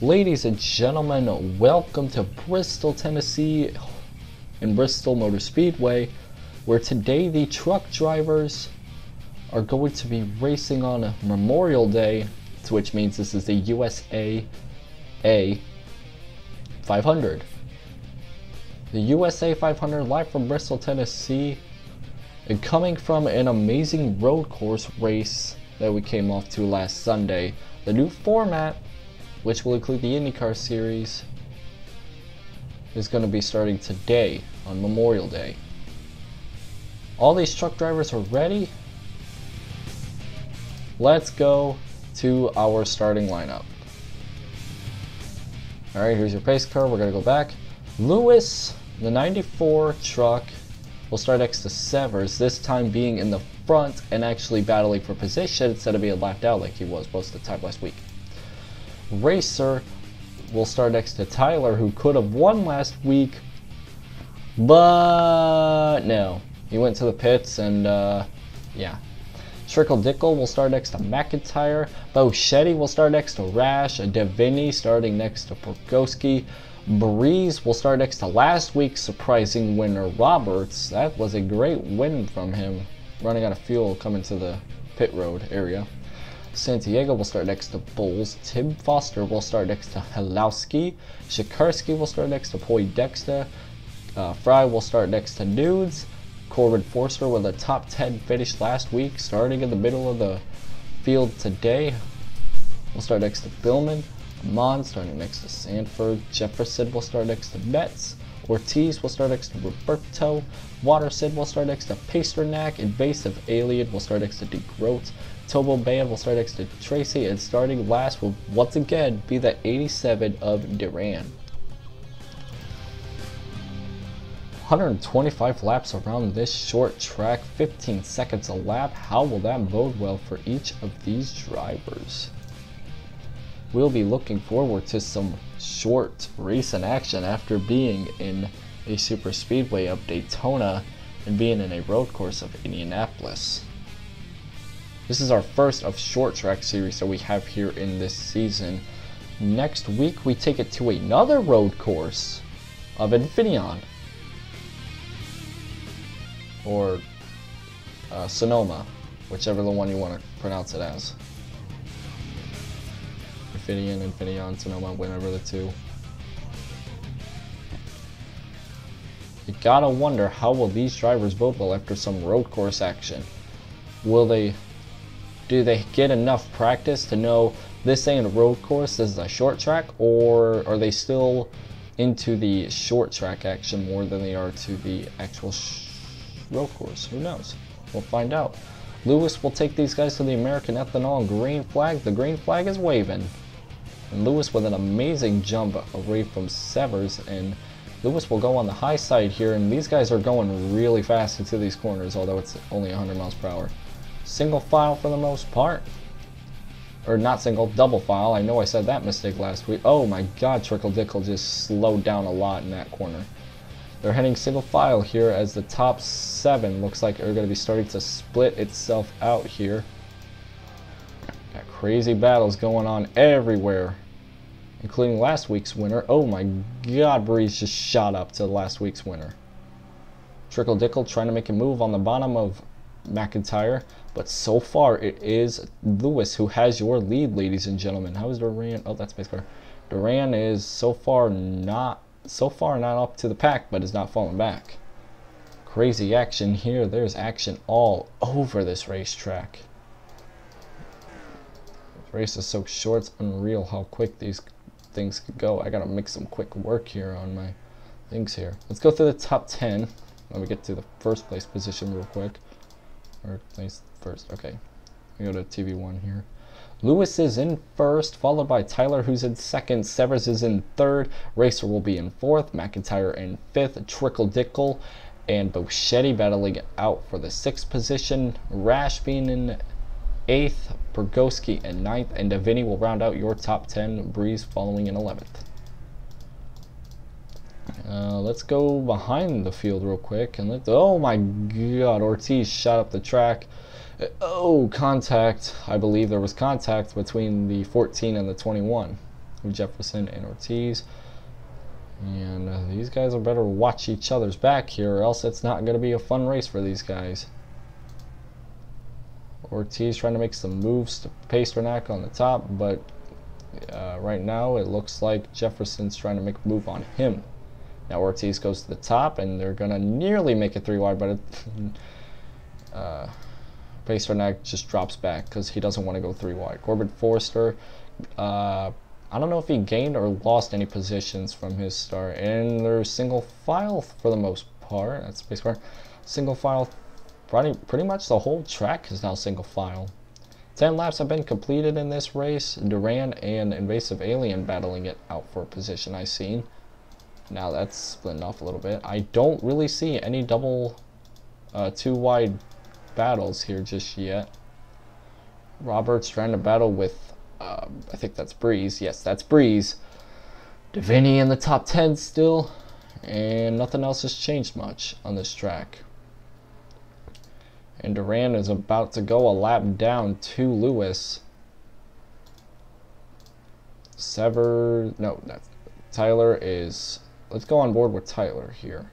Ladies and gentlemen, welcome to Bristol, Tennessee in Bristol Motor Speedway, where today the truck drivers are going to be racing on Memorial Day, which means this is the USA 500. The USA 500 live from Bristol, Tennessee, and coming from an amazing road course race that we came off to last Sunday. The new format, which will include the IndyCar series, is going to be starting today on Memorial Day. All these truck drivers are ready. Let's go to our starting lineup. Alright, here's your pace car. We're going to go back. Lewis, the 94 truck, will start next to Severs, this time being in the front and actually battling for position instead of being lapped out like he was most of the time last week. Racer will start next to Tyler, who could have won last week, but no, he went to the pits and yeah. Trickle Dickle will start next to McIntyre. Boschetti will start next to Rash. Davini starting next to Prokowski. Breeze will start next to last week's surprising winner Roberts. That was a great win from him, running out of fuel coming to the pit road area. Santiago will start next to Bulls. Tim Foster will start next to Halowski. Shikarsky will start next to Poindexter. Fry will start next to Nudes. Corbin Forster with a top 10 finish last week, starting in the middle of the field today. We'll start next to Billman. Amon starting next to Sanford. Jefferson will start next to Metz. Ortiz will start next to Roberto. Watterson will start next to Pasternak. Invasive Alien will start next to DeGroat. Tobo Band will start next to Tracy, and starting last will once again be the 87 of Duran. 125 laps around this short track, 15 seconds a lap. How will that bode well for each of these drivers? We'll be looking forward to some short recent action after being in a super speedway of Daytona and being in a road course of Indianapolis. This is our first of short track series that we have here in this season. Next week we take it to another road course of Infineon, or Sonoma, whichever the one you want to pronounce it as. Infineon, Sonoma, whatever the two. You gotta wonder, how will these drivers bode well after some road course action? Do they get enough practice to know this ain't a road course, this is a short track, or are they still into the short track action more than they are to the actual road course? Who knows? We'll find out. Lewis will take these guys to the American Ethanol green flag. The green flag is waving. And Lewis with an amazing jump away from Severs, and Lewis will go on the high side here, and these guys are going really fast into these corners, although it's only 100 miles per hour. Single file for the most part. Or not single, double file. I know I said that mistake last week. Oh my god, Trickle Dickle just slowed down a lot in that corner. They're heading single file here as the top 7 looks like are going to be starting to split itself out here. Got crazy battles going on everywhere, including last week's winner. Oh my god, Breeze just shot up to last week's winner. Trickle Dickle trying to make a move on the bottom of McIntyre, but so far it is Lewis who has your lead, ladies and gentlemen. How is Duran? Oh, that's pace car. Duran is so far not up to the pack, but is not falling back. Crazy action here. There's action all over this racetrack. This race is so short, it's unreal how quick these things could go. I gotta make some quick work here on my things here. Let's go through the top 10. Let me get to the first place position real quick. Or place first, okay. We go to TV1 here. Lewis is in first, followed by Tyler, who's in second. Severs is in third. Racer will be in fourth. McIntyre in fifth. Trickle Dickle and Boschetti battling it out for the 6th position. Rash being in 8th. Prokowski in 9th. And Davini will round out your top 10. Breeze following in 11th. Let's go behind the field real quick and oh my god, Ortiz shot up the track. Oh, contact. I believe there was contact between the 14 and the 21. Jefferson and Ortiz. And these guys are better watch each other's back here, or else it's not going to be a fun race for these guys. Ortiz trying to make some moves to Pasternak on the top, but right now it looks like Jefferson's trying to make a move on him. Now Ortiz goes to the top, and they're going to nearly make it 3 wide, but Pasternak just drops back because he doesn't want to go 3 wide. Corbin Forster, I don't know if he gained or lost any positions from his start, and they're single file for the most part. That's basically single file. Pretty much the whole track is now single file. 10 laps have been completed in this race. Duran and Invasive Alien battling it out for a position I've seen. Now that's splitting off a little bit. I don't really see any double 2 wide battles here just yet. Roberts trying to battle with I think that's Breeze. Yes, that's Breeze. Davini in the top 10 still, and nothing else has changed much on this track. And Duran is about to go a lap down to Lewis. Tyler is, let's go on board with Tyler here.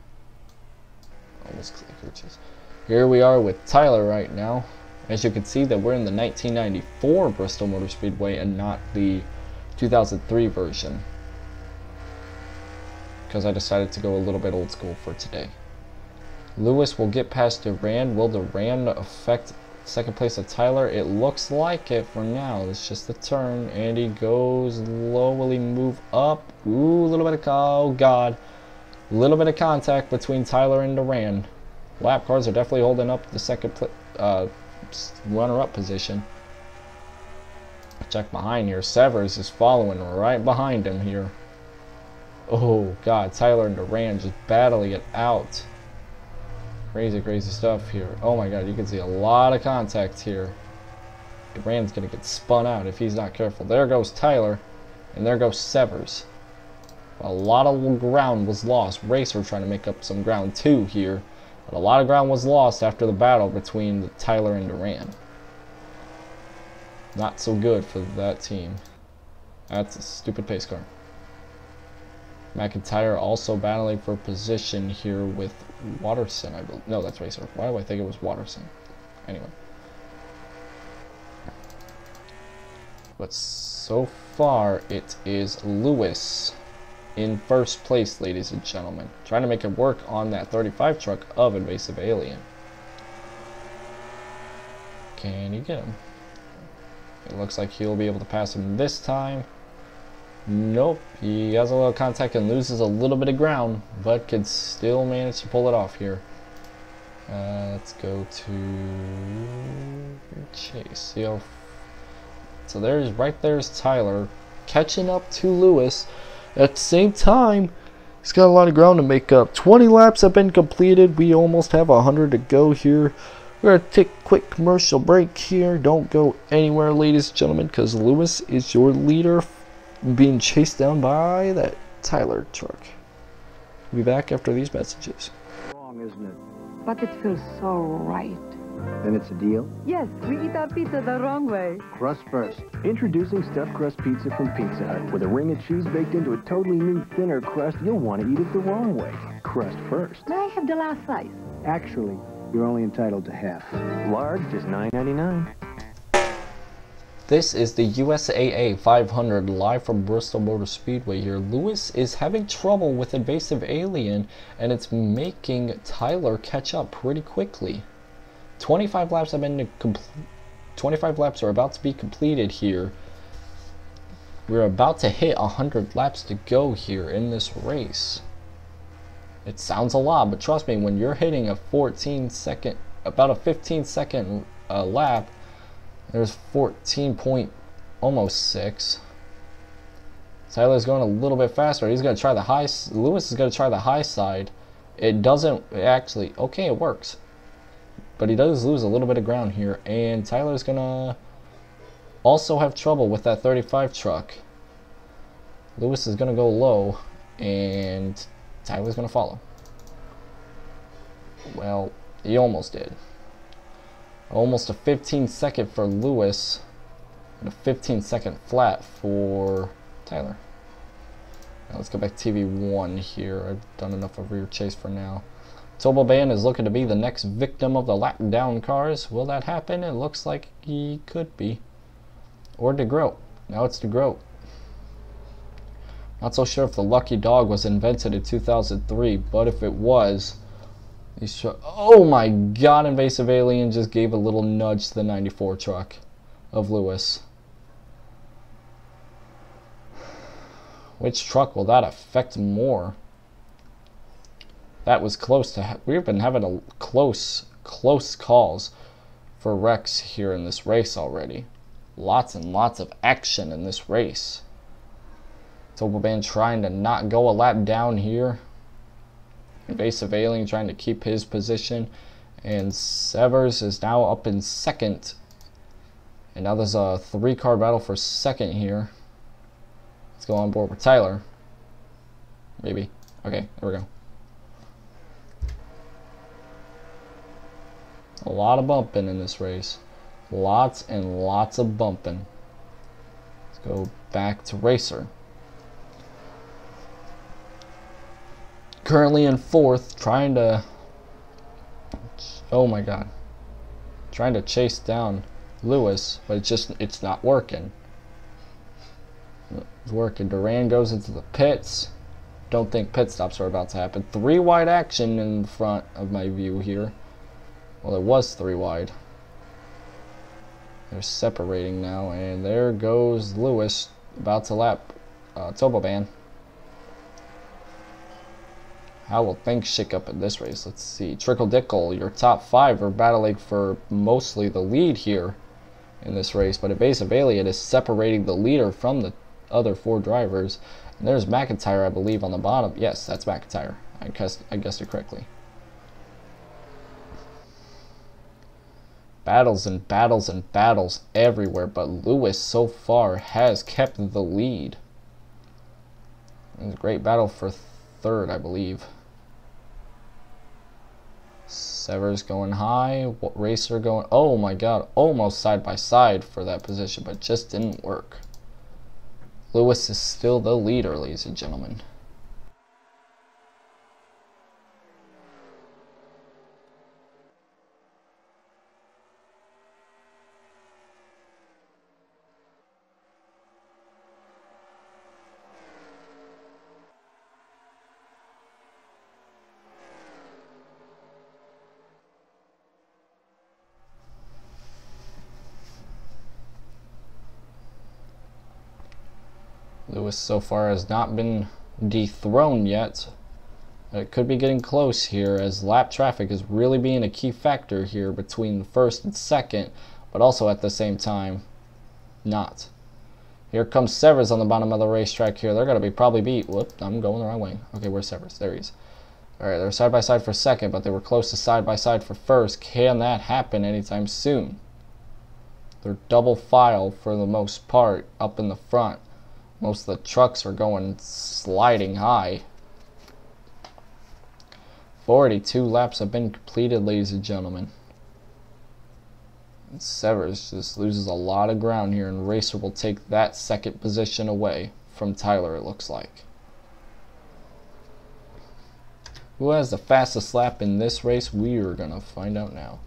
Almost clicked. Here we are with Tyler right now. As you can see that we're in the 1994 Bristol Motor Speedway and not the 2003 version, because I decided to go a little bit old school for today. Lewis will get past Duran. Will Duran affect second place of Tyler? It looks like it for now. It's just the turn, and he goes low. Will he move up? Ooh, a little bit of, oh god, a little bit of contact between Tyler and Duran. Lap cars are definitely holding up the second runner-up position. Check behind here. Severs is following right behind him here. Oh god, Tyler and Duran just battling it out. Crazy stuff here. Oh my god, you can see a lot of contact here. Duran's gonna get spun out if he's not careful. There goes Tyler, and there goes Severs. A lot of ground was lost. Racer trying to make up some ground too here, but a lot of ground was lost after the battle between Tyler and Duran. Not so good for that team. That's a stupid pace car. McIntyre also battling for position here with Watterson, I believe. No, that's Racer. Why do I think it was Watterson? Anyway. But so far, it is Lewis in first place, ladies and gentlemen. Trying to make it work on that 35 truck of Invasive Alien. Can you get him? It looks like he'll be able to pass him this time. Nope, he has a little contact and loses a little bit of ground, but could still manage to pull it off here. Let's go to Chase. So there's Tyler catching up to Lewis. At the same time, he's got a lot of ground to make up. 20 laps have been completed. We almost have 100 to go here. We're going to take a quick commercial break here. Don't go anywhere, ladies and gentlemen, because Lewis is your leader, being chased down by that Tyler truck. We'll be back after these messages. Wrong, isn't it? But it feels so right. Then it's a deal? Yes, we eat our pizza the wrong way. Crust first. Introducing Stuffed Crust Pizza from Pizza Hut. With a ring of cheese baked into a totally new, thinner crust, you'll want to eat it the wrong way. Crust first. May I have the last slice? Actually, you're only entitled to half. Large is $9.99. This is the USAA 500 live from Bristol Motor Speedway here. Lewis is having trouble with Invasive Alien, and it's making Tyler catch up pretty quickly. 25 laps have been 25 laps are about to be completed here. We're about to hit 100 laps to go here in this race. It sounds a lot, but trust me, when you're hitting a 14-second, about a 15-second lap, there's 14.6. Tyler's going a little bit faster. He's going to try the high. Lewis is going to try the high side. It doesn't actually. Okay, it works. But he does lose a little bit of ground here. And Tyler's going to also have trouble with that 35 truck. Lewis is going to go low. And Tyler's going to follow. Well, he almost did. Almost a 15-second for Lewis, and a 15-second flat for Tyler. Now let's go back to TV1 here. I've done enough of rear chase for now. Toboban is looking to be the next victim of the lap down cars. Will that happen? It looks like he could be. Or DeGroat. Now it's DeGroat. Not so sure if the lucky dog was invented in 2003, but if it was, oh my god, Invasive Alien just gave a little nudge to the 94 truck of Lewis. Which truck will that affect more? That was close to, we've been having a close calls for wrecks here in this race already. Lots and lots of action in this race. Toboban trying to not go a lap down here. Invasive Alien trying to keep his position. And Severs is now up in second. And now there's a 3-car battle for second here. Let's go on board with Tyler. Maybe. Okay, there we go. A lot of bumping in this race. Lots and lots of bumping. Let's go back to Racer. Currently in fourth, trying to, oh my god, trying to chase down Lewis, but it's not working. It's working. Duran goes into the pits. Don't think pit stops are about to happen. 3 wide action in front of my view here. Well, it was 3 wide. They're separating now, and there goes Lewis about to lap Toboban. How will things shake up in this race? Let's see. Trickle Dickle, your top 5 are battling for mostly the lead here in this race, but Invasive Alien is separating the leader from the other 4 drivers. And there's McIntyre, I believe, on the bottom. Yes, that's McIntyre. I guessed it correctly. Battles and battles and battles everywhere, but Lewis so far has kept the lead. It's a great battle for third, I believe. Severs going high, Racer going, oh my god, almost side by side for that position, but just didn't work. Lewis is still the leader, ladies and gentlemen. Lewis so far has not been dethroned yet. It could be getting close here, as lap traffic is really being a key factor here between first and second, but also at the same time not. Here comes Severs on the bottom of the racetrack here. They're going to be probably beat. Whoop, I'm going the wrong way. Okay, where's Severs? There he is. Alright, they're side by side for second, but they were close to side by side for first. Can that happen anytime soon? They're double file for the most part up in the front. Most of the trucks are going sliding high. 42 laps have been completed, ladies and gentlemen. And Severs just loses a lot of ground here, and Racer will take that second position away from Tyler, it looks like. Who has the fastest lap in this race? We are going to find out now.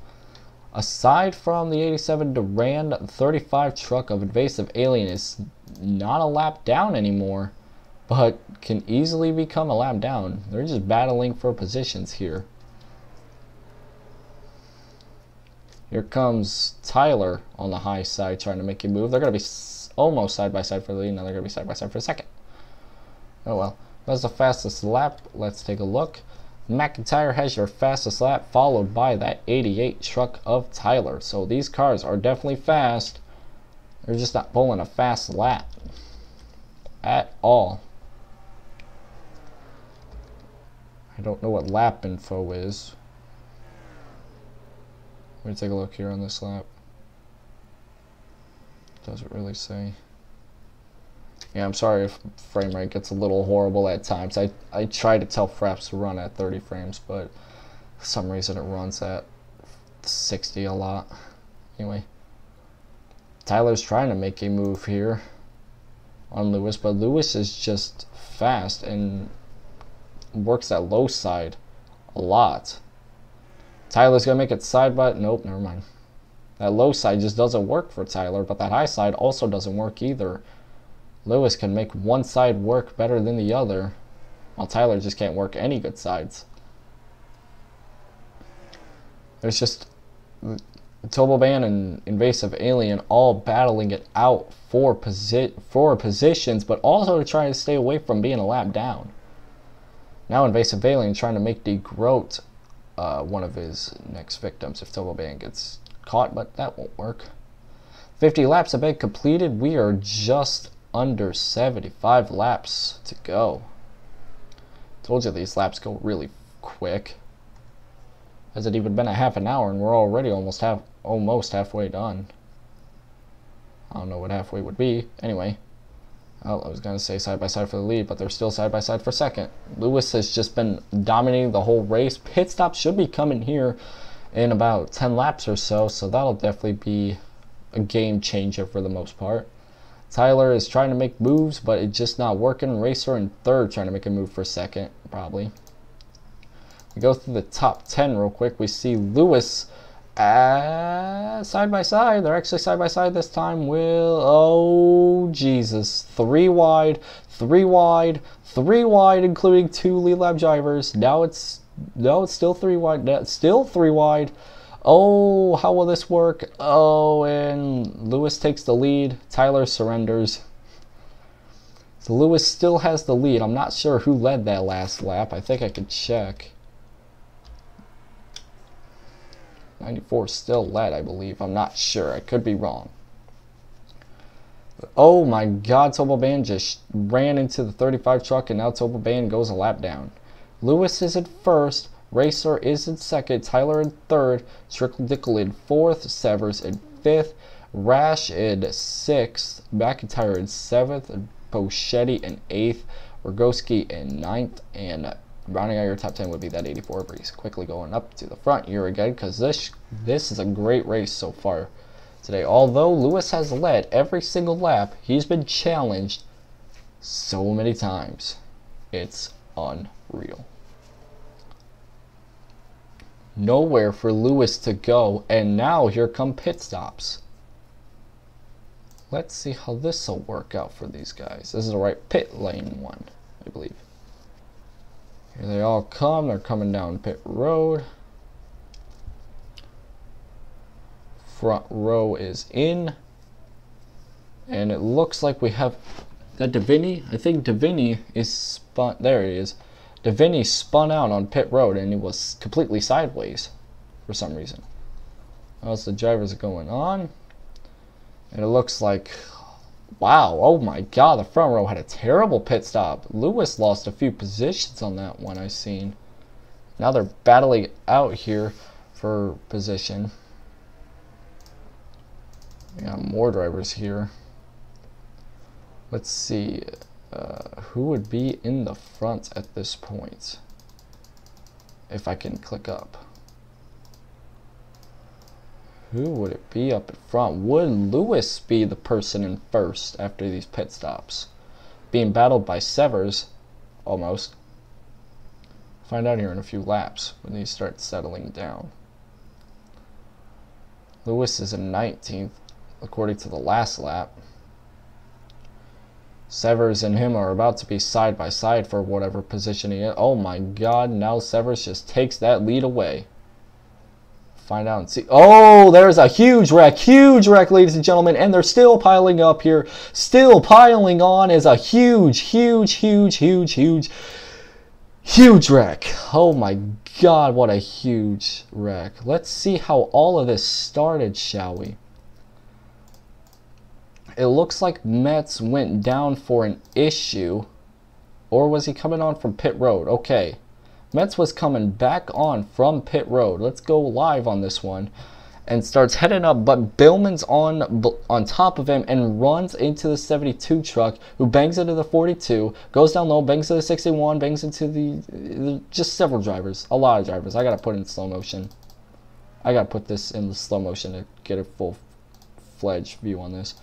Aside from the 87 Duran, the 35 truck of Invasive Alien is not a lap down anymore, but can easily become a lap down. They're just battling for positions here. Here comes Tyler on the high side trying to make a move. They're going to be almost side by side for the lead. Now they're going to be side by side for second. Oh well. That's the fastest lap. Let's take a look. McIntyre has your fastest lap, followed by that 88 truck of Tyler. So these cars are definitely fast. They're just not pulling a fast lap at all. I don't know what lap info is. Let me take a look here on this lap. Doesn't really say. Yeah, I'm sorry if frame rate gets a little horrible at times. I try to tell fraps to run at 30 frames, but for some reason it runs at 60 a lot. Anyway, Tyler's trying to make a move here on Lewis, but Lewis is just fast and works that low side a lot. Tyler's gonna make it side by, nope, never mind. That low side just doesn't work for Tyler, but that high side also doesn't work either. Lewis can make one side work better than the other, while Tyler just can't work any good sides. There's just Toboban and Invasive Alien all battling it out for positions, but also to try to stay away from being a lap down. Now Invasive Alien trying to make DeGroat one of his next victims if Toboban gets caught, but that won't work. 50 laps have been completed. We are just under 75 laps to go. Told you these laps go really quick. Has it even been a half an hour and we're already almost halfway done. I don't know what halfway would be. Anyway, well, I was going to say side by side for the lead, but they're still side by side for second. Lewis has just been dominating the whole race. Pit stop should be coming here in about 10 laps or so, so that'll definitely be a game changer for the most part. Tyler is trying to make moves, but it's just not working. Racer in third trying to make a move for second, probably. We go through the top 10 real quick. We see Lewis side by side. They're actually side by side this time. Oh Jesus, 3 wide, 3 wide, 3 wide, including 2 lead lap drivers. Now it's still 3 wide. Still 3 wide. Oh, how will this work? Oh, and Lewis takes the lead. Tyler surrenders. So Lewis still has the lead. I'm not sure who led that last lap. I think I could check. 94 still led, I believe. I'm not sure. I could be wrong. Oh my God, Toboban just ran into the 35 truck, and now Toboban goes a lap down. Lewis is in first. Racer is in second. Tyler in third. Trickle Dickle in fourth. Severs in fifth. Rash in sixth. McIntyre in seventh. Pochetti in eighth. Rogowski in ninth. And rounding out your top 10 would be that 84 Breeze. Quickly going up to the front here again, because this is a great race so far today. Although Lewis has led every single lap, he's been challenged so many times. It's unreal. Nowhere for Lewis to go, and now here come pit stops. Let's see how this will work out for these guys. This is the right pit lane one, I believe. Here they all come. They're coming down pit road. Front row is in. And it looks like we have that Davini. I think Davini is spun. There he is. Davini spun out on pit road and he was completely sideways for some reason. Else the drivers are going on. And it looks like, wow, oh my God, the front row had a terrible pit stop. Lewis lost a few positions on that one I seen. Now they're battling out here for position. We got more drivers here. Let's see, who would be in the front at this point? If I can click up. Who would it be up in front? Would Lewis be the person in first after these pit stops? Being battled by Severs, almost. Find out here in a few laps when these start settling down. Lewis is in 19th, according to the last lap. Severs and him are about to be side by side for whatever position he is. Oh my God, now Severs just takes that lead away. Find out and see. Oh, there's a huge wreck, ladies and gentlemen, and they're still piling up here. Still piling on is a huge wreck. Oh my God, what a huge wreck. Let's see how all of this started, shall we? It looks like Metz went down for an issue. Or was he coming on from pit road? Okay. Metz was coming back on from pit road. Let's go live on this one. And starts heading up, but Billman's on top of him and runs into the 72 truck, who bangs into the 42, goes down low, bangs into the 61, bangs into the just several drivers, a lot of drivers. I gotta put it in slow motion. I gotta put this in the slow motion to get a full-fledged view on this.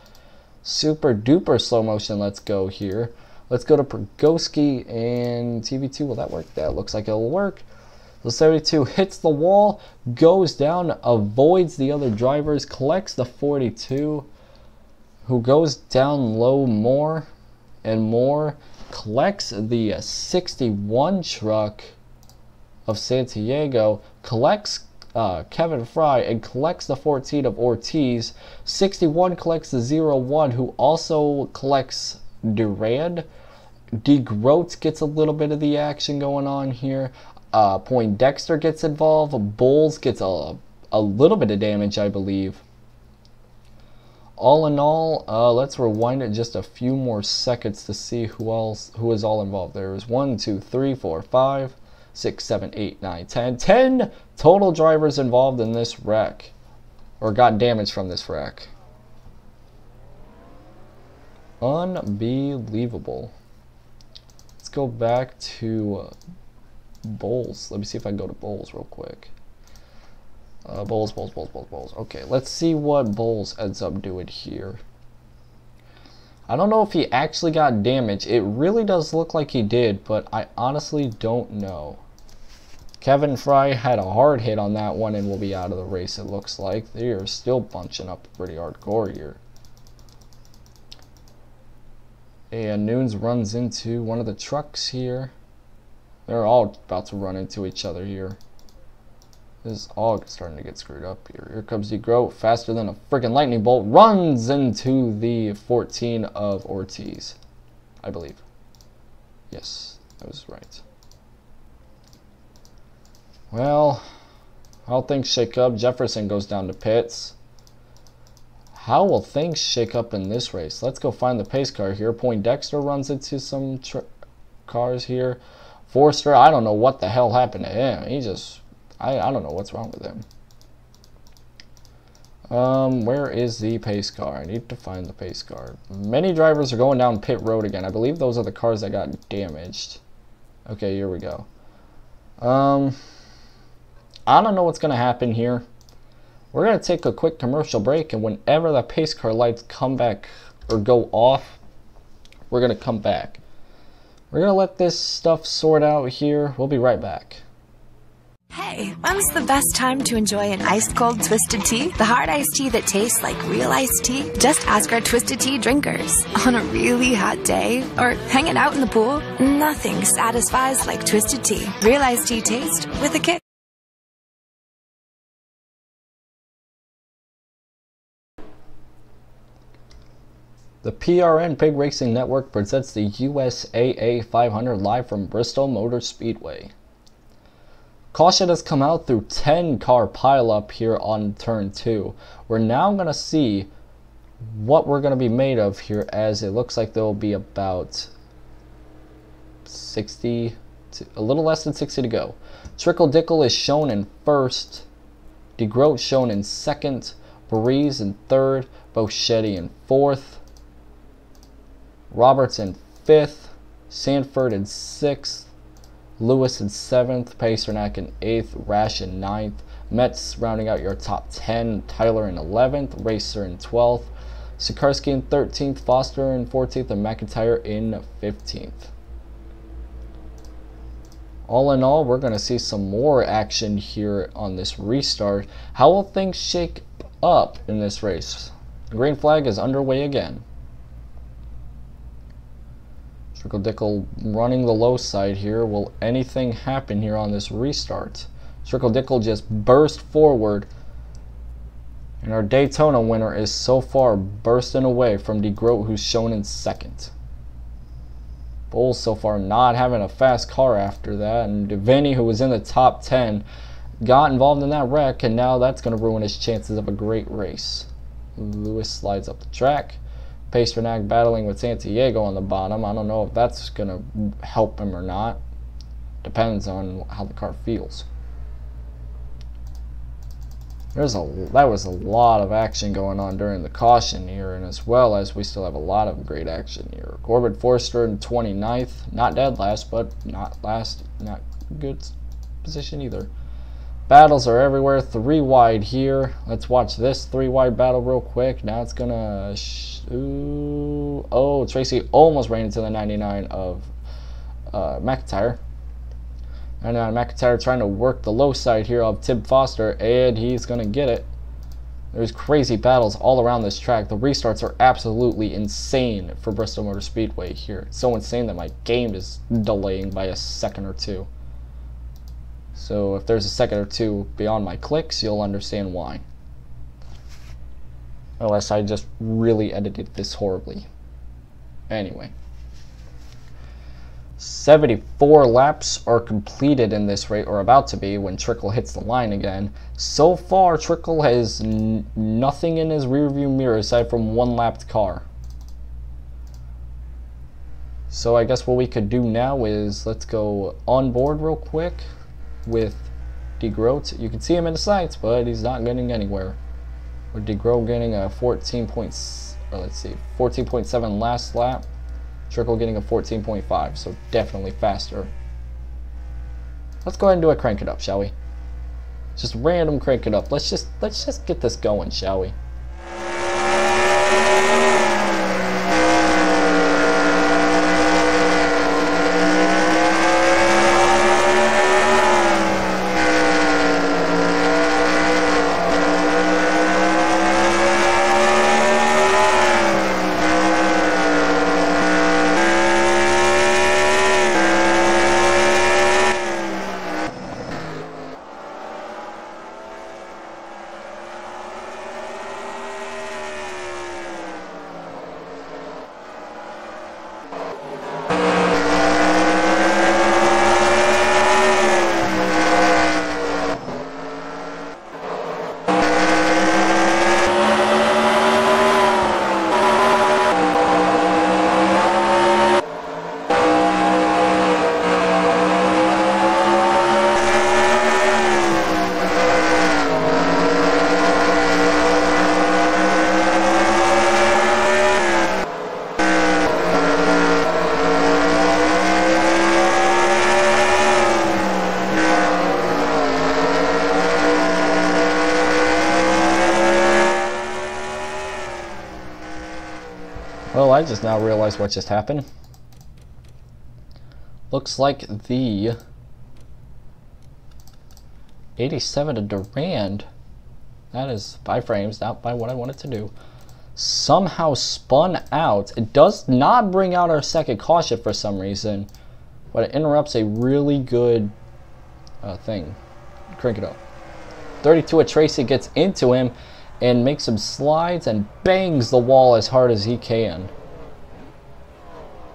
super duper slow motion. Let's go here. Let's go to Prgoski and TV2. Will that work? That looks like it'll work. So 72 hits the wall, goes down, avoids the other drivers, collects the 42, who goes down low more and more, collects the 61 truck of Santiago, collects Kevin Fry, and collects the 14 of Ortiz. 61 collects the 01, who also collects Durand. DeGroat gets a little bit of the action going on here. Poindexter gets involved. Bulls gets a little bit of damage, I believe. All in all, let's rewind it just a few more seconds to see who is all involved. There's 1, 2, 3, 4, 5, 6, 7, 8, 9, 10. 10 total drivers involved in this wreck, or got damage from this wreck. Unbelievable. Let's go back to Bowls. Let me see if I can go to Bowls real quick. Bowls. Okay, let's see what Bowls ends up doing here. I don't know if he actually got damage. It really does look like he did, but I honestly don't know. Kevin Fry had a hard hit on that one and will be out of the race, it looks like. They are still bunching up pretty hardcore here. And Nunes runs into one of the trucks here. They're all about to run into each other here. This is all starting to get screwed up here. Here comes DeGroat, faster than a freaking lightning bolt, runs into the 14 of Ortiz, I believe. Yes, I was right. Well, how things shake up. Jefferson goes down to pits. How will things shake up in this race? Let's go find the pace car here. Poindexter runs into some cars here. Forster, I don't know what the hell happened to him. He just, I don't know what's wrong with him. Where is the pace car? I need to find the pace car. Many drivers are going down pit road again. I believe those are the cars that got damaged. Okay, here we go. I don't know what's going to happen here. We're going to take a quick commercial break, and whenever the pace car lights come back or go off, we're going to come back. We're going to let this stuff sort out here. We'll be right back. Hey, when's the best time to enjoy an ice-cold Twisted Tea? The hard iced tea that tastes like real iced tea? Just ask our Twisted Tea drinkers. On a really hot day, or hanging out in the pool, nothing satisfies like Twisted Tea. Real iced tea taste with a kick. The PRN Pig Racing Network presents the USAA 500 live from Bristol Motor Speedway. Caution has come out through 10 car pileup here on turn 2. We're now going to see what we're going to be made of here, as it looks like there will be about 60, a little less than 60 to go. Trickle Dickle is shown in first, DeGroat shown in second, Breeze in third, Boschetti in fourth, Roberts in 5th, Sanford in 6th, Lewis in 7th, Pasternak in 8th, Rash in 9th, Metz rounding out your top 10, Tyler in 11th, Racer in 12th, Sikorsky in 13th, Foster in 14th, and McIntyre in 15th. All in all, we're going to see some more action here on this restart. How will things shake up in this race? The green flag is underway again. Trickle Dickle running the low side here. Will anything happen here on this restart? Trickle Dickle just burst forward, and our Daytona winner is so far bursting away from DeGroat, who's shown in second. Bulls so far not having a fast car after that, and Devaney, who was in the top 10, got involved in that wreck, and now that's going to ruin his chances of a great race. Lewis slides up the track. Pasternak battling with Santiago on the bottom. I don't know if that's going to help him or not. Depends on how the car feels. That was a lot of action going on during the caution here, and as well as we still have a lot of great action here. Corbett Forster in 29th, not dead last, but not last, not good position either. Battles are everywhere. 3 wide here. Let's watch this 3 wide battle real quick. Now it's gonna... oh, Tracy almost ran into the 99 of McIntyre. And now McIntyre trying to work the low side here of Tim Foster, and he's gonna get it. There's crazy battles all around this track. The restarts are absolutely insane for Bristol Motor Speedway here. It's so insane that my game is delaying by a second or two. So if there's a second or two beyond my clicks, you'll understand why. Unless I just really edited this horribly. Anyway. 74 laps are completed in this race, or about to be, when Trickle hits the line again. So far, Trickle has nothing in his rearview mirror aside from 1 lapped car. So I guess what we could do now is, let's go on board real quick with DeGroat. You can see him in the sights, but he's not getting anywhere. With DeGroat getting a 14.7 last lap. Trickle getting a 14.5, so definitely faster. Let's go ahead and do a crank it up, shall we? Just random crank it up. Let's just get this going, shall we? Well, I just now realized what just happened. Looks like the 87 to Durand, that is 5 frames, not by what I wanted to do, somehow spun out. It does not bring out our second caution for some reason, but it interrupts a really good thing. Crank it up. 32 at Tracy gets into him and makes him slides and bangs the wall as hard as he can.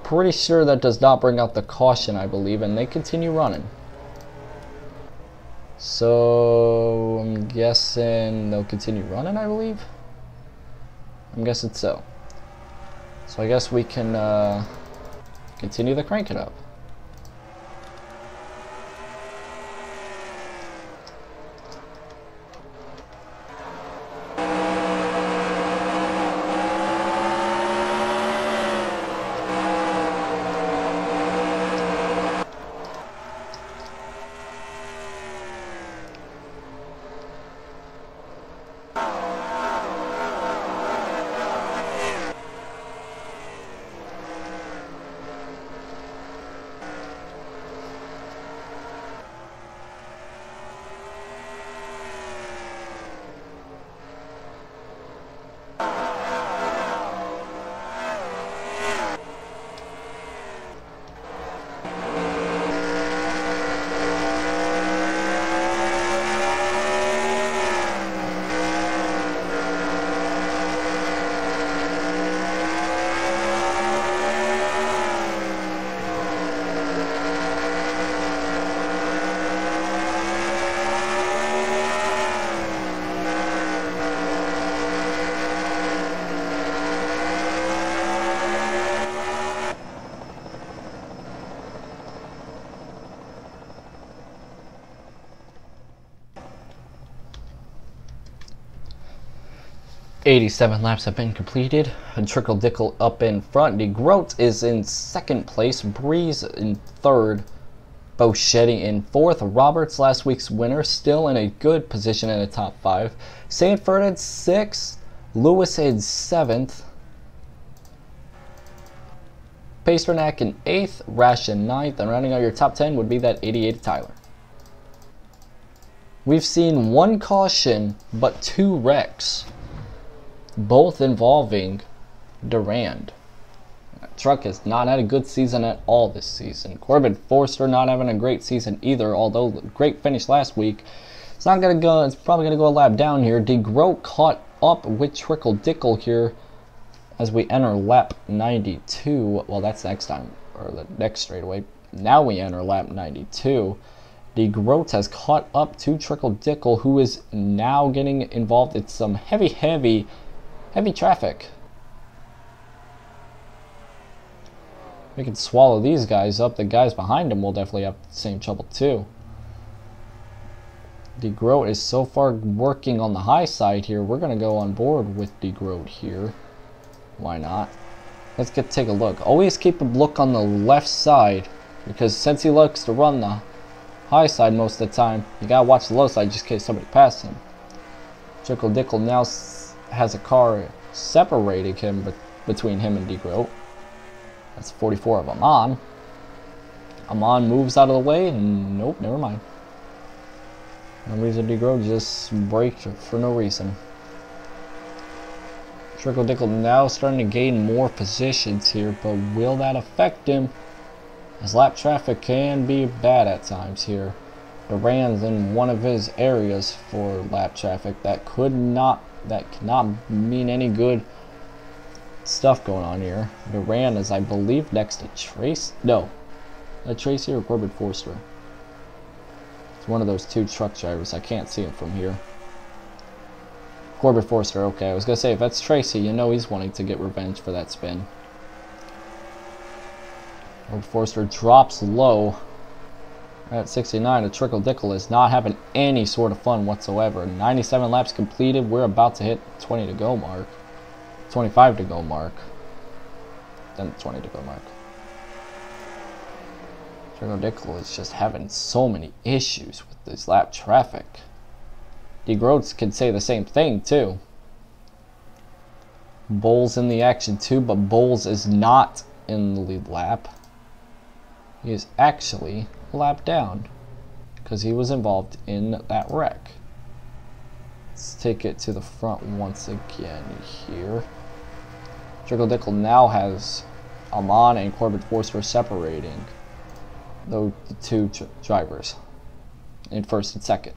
Pretty sure that does not bring out the caution, I believe, and they continue running. So I'm guessing they'll continue running, I believe. I'm guessing so. So I guess we can continue the crank it up. .87 laps have been completed, and Trickle Dickle up in front. DeGroat is in second place, Breeze in third, Boschetti in 4th. Roberts, last week's winner, still in a good position in the top 5. Sanford in 6th. Lewis in 7th. Pasternak in 8th. Rash in 9th. And rounding out your top 10 would be that 88 Tyler. We've seen 1 caution, but 2 wrecks, both involving Durand. That truck has not had a good season at all this season. Corbin Forster not having a great season either, although great finish last week. It's not gonna go. It's probably gonna go a lap down here. DeGroat caught up with Trickle Dickle here as we enter lap 92. Well, that's next time, or the next straightaway. Now we enter lap 92. DeGroat has caught up to Trickle Dickle, who is now getting involved in some heavy traffic. We can swallow these guys up. The guys behind him will definitely have the same trouble too. DeGroat is so far working on the high side here. We're going to go on board with DeGroat here. Why not? Let's take a look. Always keep a look on the left side, because since he likes to run the high side most of the time, you gotta watch the low side just in case somebody passes him. Trickle Dickle now has a car separating him between him and DeGroat. That's 44 of Amon. Amon moves out of the way, and nope, never mind. No reason DeGroat just braked for no reason. Trickle Dickle now starting to gain more positions here, but will that affect him? As lap traffic can be bad at times here. Durand's in one of his areas for lap traffic. That cannot mean any good stuff going on here. Durand is, I believe, next to Trace. No, Tracy or Corbin Forster. It's one of those 2 truck drivers. I can't see him from here. Corbin Forster. Okay, I was gonna say if that's Tracy, you know he's wanting to get revenge for that spin. Forster drops low at 69. A Trickle Dickle is not having any sort of fun whatsoever. 97 laps completed. We're about to hit 20 to go mark. 25 to go mark. Then 20 to go mark. Trickle Dickle is just having so many issues with this lap traffic. DeGroat can say the same thing too. Bowles in the action too, but Bowles is not in the lead lap. He is actually a lap down because he was involved in that wreck. Let's take it to the front once again here. Trickle Dickle now has Amon and Corbin Forster separating the 2 drivers in 1st and 2nd.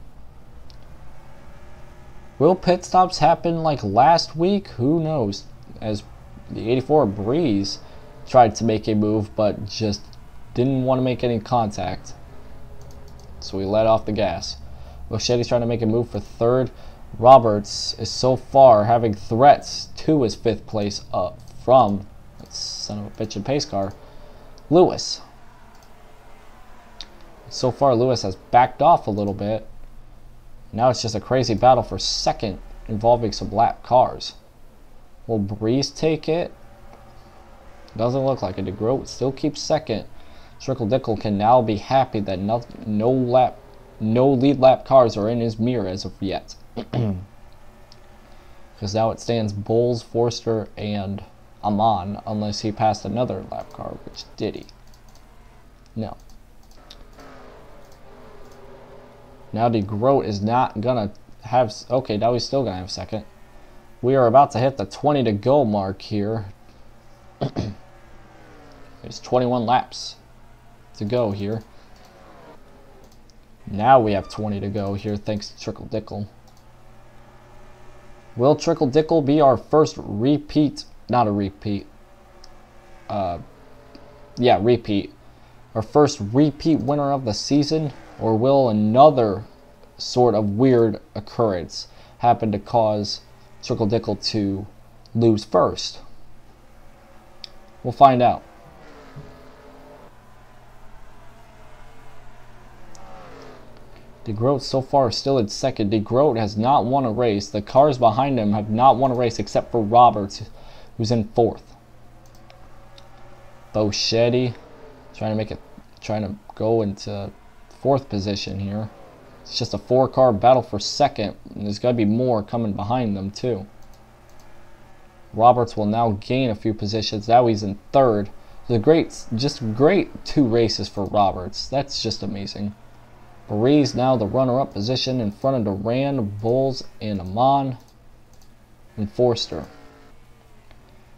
Will pit stops happen like last week? Who knows? As the 84 Breeze tried to make a move, but just didn't want to make any contact, so we let off the gas. Bochetti's trying to make a move for 3rd. Roberts is so far having threats to his 5th place up from that son of a bitch and pace car, Lewis. So far Lewis has backed off a little bit. Now it's just a crazy battle for 2nd involving some lap cars. Will Breeze take it? Doesn't look like it. DeGroat still keeps 2nd. Trickle Dickle can now be happy that no lead lap cars are in his mirror as of yet. Because now it stands Bowles, Forster, and Amon, unless he passed another lap car, which did he? No. Now DeGroat is not gonna have. Okay, now he's still gonna have 2nd. We are about to hit the 20 to go mark here. There's 21 laps to go here. Now we have 20 to go here thanks to Trickle Dickle. Will Trickle Dickle be our first repeat? Not a repeat. Yeah, repeat. Our first repeat winner of the season? Or will another sort of weird occurrence happen to cause Trickle Dickle to lose first? We'll find out. DeGroat so far still in 2nd. DeGroat has not won a race. The cars behind him have not won a race except for Roberts, who's in 4th. Boschetti trying to make it trying to go into 4th position here. It's just a 4-car battle for 2nd, and there's got to be more coming behind them too. Roberts will now gain a few positions. Now he's in 3rd. Just great 2 races for Roberts. That's just amazing. Breeze now the runner-up position in front of Duran, Bulls, and Amon, and Forster.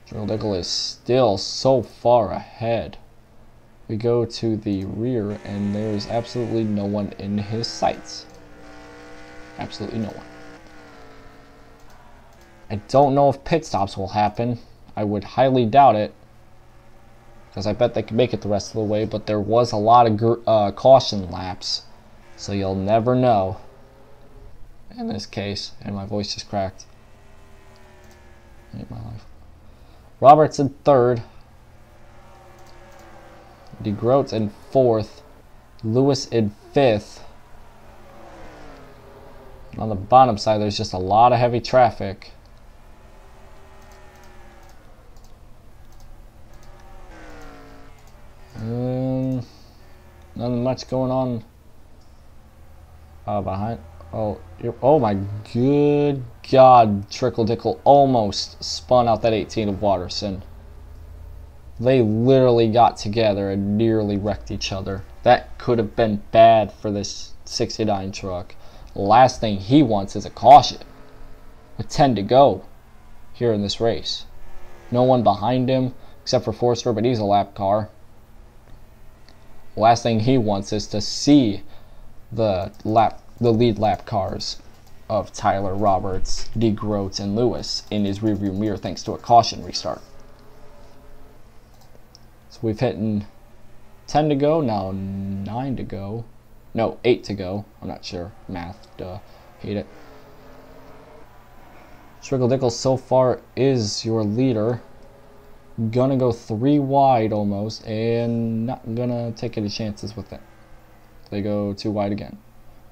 Trickle is still so far ahead. We go to the rear, and there's absolutely no one in his sights. Absolutely no one. I don't know if pit stops will happen. I would highly doubt it, because I bet they could make it the rest of the way, but there was a lot of caution laps, so you'll never know in this case. And my voice just cracked. I hate my life. Roberts in 3rd. DeGroat in 4th. Lewis in 5th. On the bottom side, there's just a lot of heavy traffic. Nothing much going on behind. Oh my good God! Trickle almost spun out that 18 of Watterson. They literally got together and nearly wrecked each other. That could have been bad for this 69 truck. The last thing he wants is a caution with 10 to go here in this race. No one behind him except for Forster, but he's a lap car. The last thing he wants is to see the lead lap cars of Tyler, Roberts, DeGroat, and Lewis in his rearview mirror thanks to a caution restart. So we've hit 10 to go, now 9 to go. No, 8 to go. I'm not sure. Math, duh. Hate it. Trickle so far is your leader. Gonna go 3 wide almost, and not gonna take any chances with it. They go 2 wide again.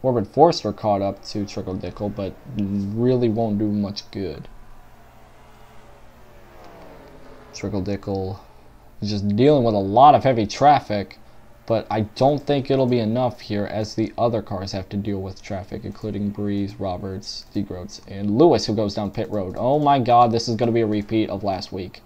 Corbin Forster caught up to Trickle but really won't do much good. Trickle is just dealing with a lot of heavy traffic, but I don't think it'll be enough here as the other cars have to deal with traffic, including Breeze, Roberts, DeGroat, and Lewis, who goes down pit road. Oh my God, this is going to be a repeat of last week.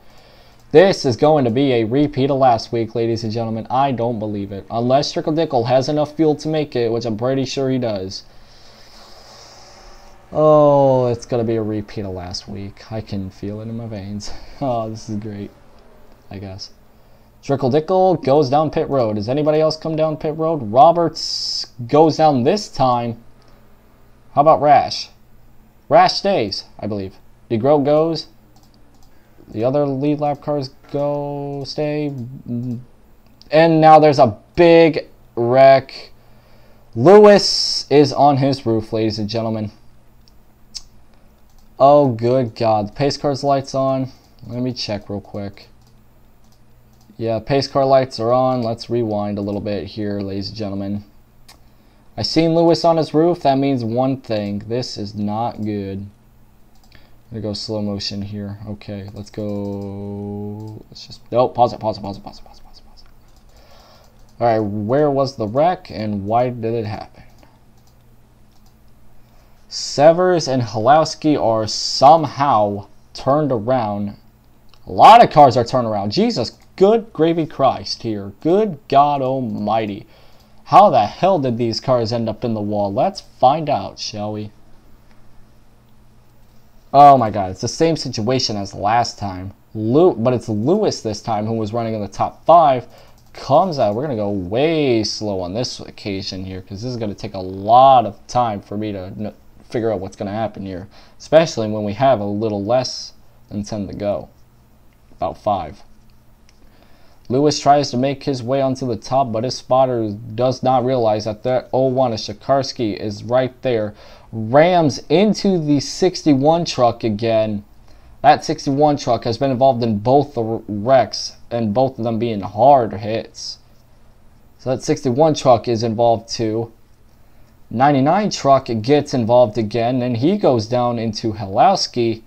This is going to be a repeat of last week, ladies and gentlemen. I don't believe it. Unless Trickle has enough fuel to make it, which I'm pretty sure he does. Oh, it's going to be a repeat of last week. I can feel it in my veins. Oh, this is great, I guess. Trickle goes down pit road. Does anybody else come down pit road? Roberts goes down this time. How about Rash? Rash stays, I believe. DeGroat goes. The other lead lap cars stay. And now there's a big wreck. Lewis is on his roof, ladies and gentlemen. Oh, good God. The pace car's lights on. Let me check real quick. Yeah, pace car lights are on. Let's rewind a little bit here, ladies and gentlemen. I seen Lewis on his roof. That means one thing. This is not good. I'm gonna go slow motion here. Okay, let's go. Let's just pause it. Alright, where was the wreck and why did it happen? Severs and Halowski are somehow turned around. A lot of cars are turned around. Jesus, good gravy Christ here. Good God Almighty. How the hell did these cars end up in the wall? Let's find out, shall we? Oh my God, it's the same situation as last time. But it's Lewis this time who was running in the top 5. Comes out. We're going to go way slow on this occasion here because this is going to take a lot of time for me to figure out what's going to happen here. Especially when we have a little less than 10 to go. About 5. Lewis tries to make his way onto the top, but his spotter does not realize that 01 of Shikarsky is right there. Rams into the 61 truck again. That 61 truck has been involved in both the wrecks, and both of them being hard hits. So that 61 truck is involved too. 99 truck gets involved again, and he goes down into Halowski.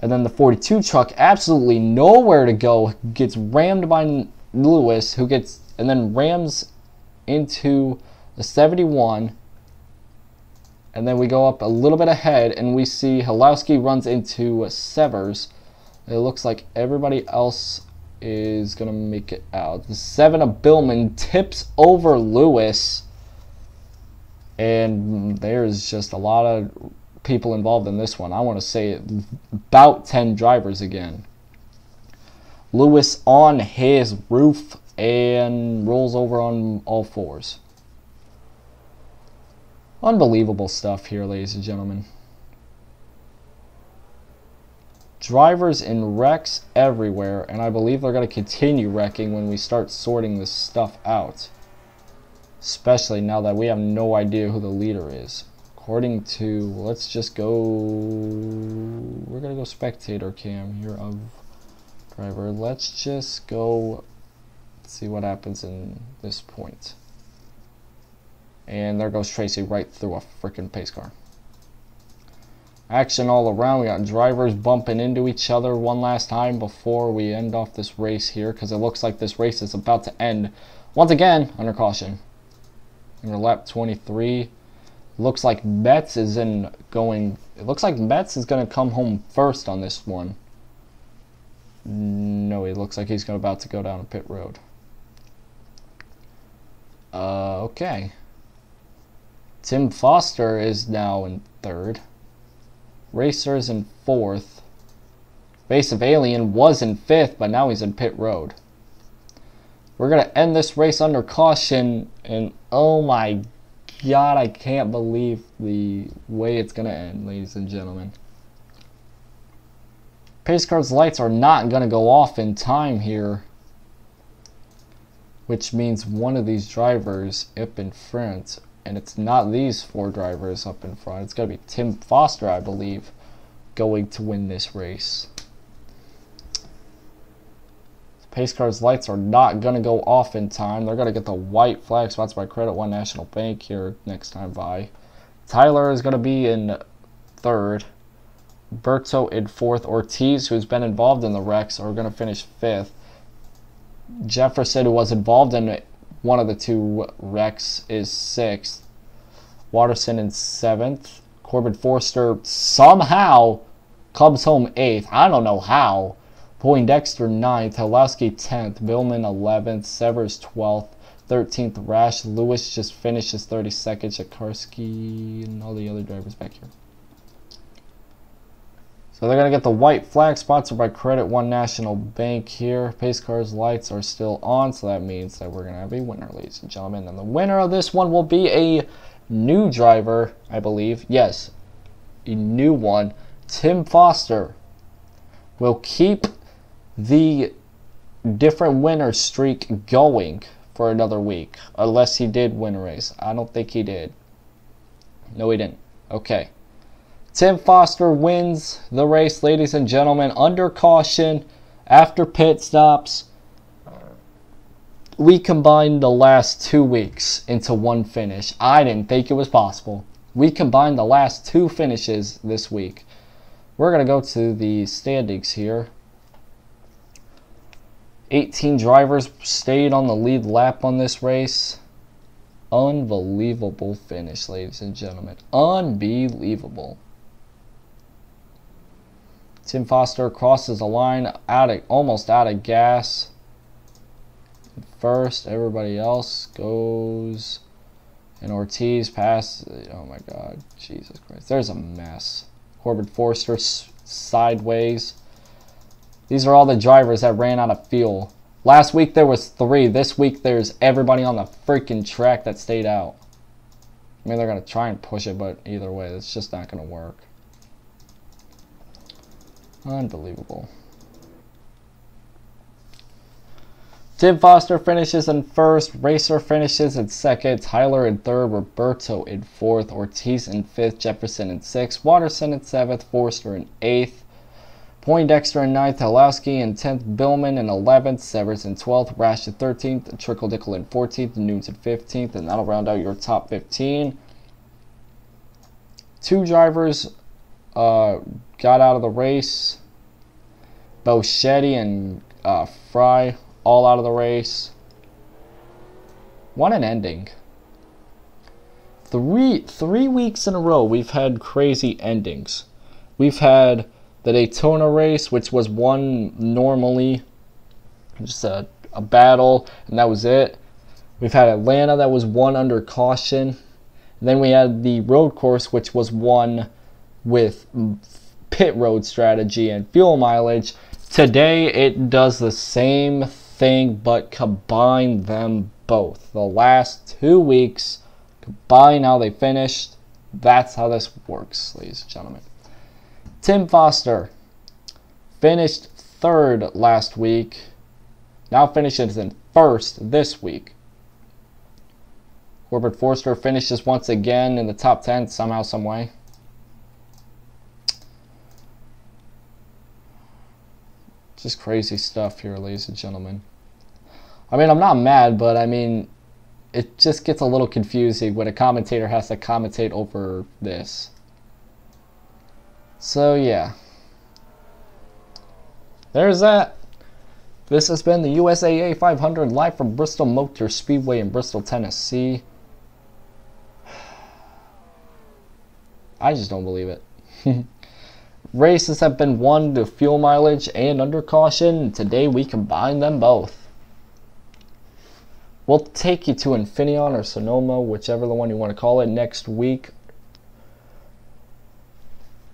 And then the 42 truck, absolutely nowhere to go, gets rammed by Lewis, who gets and then rams into the 71. And then we go up a little bit ahead, and we see Halowski runs into Severs. It looks like everybody else is going to make it out. The 7 of Billman tips over Lewis. And there's just a lot of people involved in this one. I want to say about 10 drivers again. Lewis on his roof and rolls over on all fours. Unbelievable stuff here, ladies and gentlemen. Drivers in wrecks everywhere, and I believe they're going to continue wrecking when we start sorting this stuff out. Especially now that we have no idea who the leader is. According to, let's just go, we're going to go spectator cam here of driver. Let's just go see what happens in this point. And there goes Tracy right through a freaking pace car. Action all around. We got drivers bumping into each other one last time before we end off this race here, because it looks like this race is about to end once again under caution. Under lap 23. Looks like Betts is going to come home first on this one. No, it looks like he's about to go down a pit road. Okay. Tim Foster is now in 3rd. Racer's in 4th. Face of Alien was in 5th, but now he's in pit road. We're going to end this race under caution, and oh my God, I can't believe the way it's going to end, ladies and gentlemen. Pace car's lights are not going to go off in time here, which means one of these drivers up in front, and it's not these 4 drivers up in front. It's going to be Tim Foster, I believe, going to win this race. Pace car's lights are not going to go off in time. They're going to get the white flag, sponsored by Credit One National Bank here next time by. Tyler is going to be in 3rd. Berto in 4th. Ortiz, who's been involved in the wrecks, are going to finish 5th. Jefferson, who was involved in one of the 2 wrecks, is 6th. Watterson in 7th. Corbin Forster somehow comes home 8th. I don't know how. Poindexter 9th. Halowski 10th. Billman 11th. Severs 12th. 13th. Rash. Lewis just finishes 32nd. Jakarski and all the other drivers back here. So they're going to get the white flag, sponsored by Credit One National Bank here. Pace car's lights are still on, so that means that we're going to have a winner, ladies and gentlemen. And the winner of this one will be a new driver, I believe. Yes, a new one. Tim Foster will keep the different winner streak going for another week, unless he did win a race. I don't think he did. No, he didn't. Okay. Tim Foster wins the race, ladies and gentlemen, under caution, after pit stops. We combined the last 2 weeks into one finish. I didn't think it was possible. We combined the last 2 finishes this week. We're going to go to the standings here. 18 drivers stayed on the lead lap on this race. Unbelievable finish, ladies and gentlemen. Unbelievable. Tim Foster crosses the line almost out of gas. First, everybody else goes, and Ortiz passes. Oh my God, Jesus Christ! There's a mess. Corbin Forster sideways. These are all the drivers that ran out of fuel. Last week there was 3. This week there's everybody on the freaking track that stayed out. I mean, they're gonna try and push it, but either way, it's just not gonna work. Unbelievable. Tim Foster finishes in 1st. Racer finishes in 2nd. Tyler in 3rd. Roberto in 4th. Ortiz in 5th. Jefferson in 6th. Watterson in 7th. Forster in 8th. Poindexter in 9th. Halowski in 10th. Billman in 11th. Severs in 12th. Rash in 13th. Trickle-Dickle in 14th. Nunes in 15th. And that'll round out your top 15. 2 drivers got out of the race. Boschetti and Fry all out of the race. What an ending. Three weeks in a row we've had crazy endings. We've had the Daytona race, which was won normally, just a battle, and that was it. We've had Atlanta that was won under caution. And then we had the road course, which was won with pit road strategy and fuel mileage. Today it does the same thing, but combine them both. The last 2 weeks, combine how they finished. That's how this works, ladies and gentlemen. Tim Foster finished 3rd last week. Now finishes in 1st this week. Corbett Forster finishes once again in the top 10 somehow, some way. Just crazy stuff here, ladies and gentlemen. I mean, I'm not mad, but I mean, it just gets a little confusing when a commentator has to commentate over this. So yeah, there's that. This has been the USAA 500 live from Bristol Motor Speedway in Bristol, Tennessee. I just don't believe it. Races have been won to fuel mileage and under caution. Today we combine them both. We'll take you to Infineon or Sonoma, whichever the one you want to call it, next week.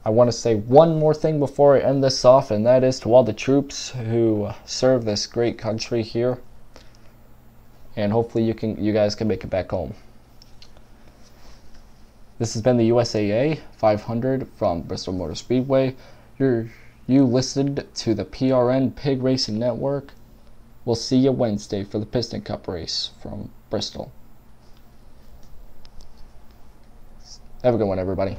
I want to say one more thing before I end this off, and that is to all the troops who serve this great country here. And hopefully you guys can make it back home. This has been the USAA 500 from Bristol Motor Speedway. You listened to the PRN Pig Racing Network. We'll see you Wednesday for the Piston Cup race from Bristol. Have a good one, everybody.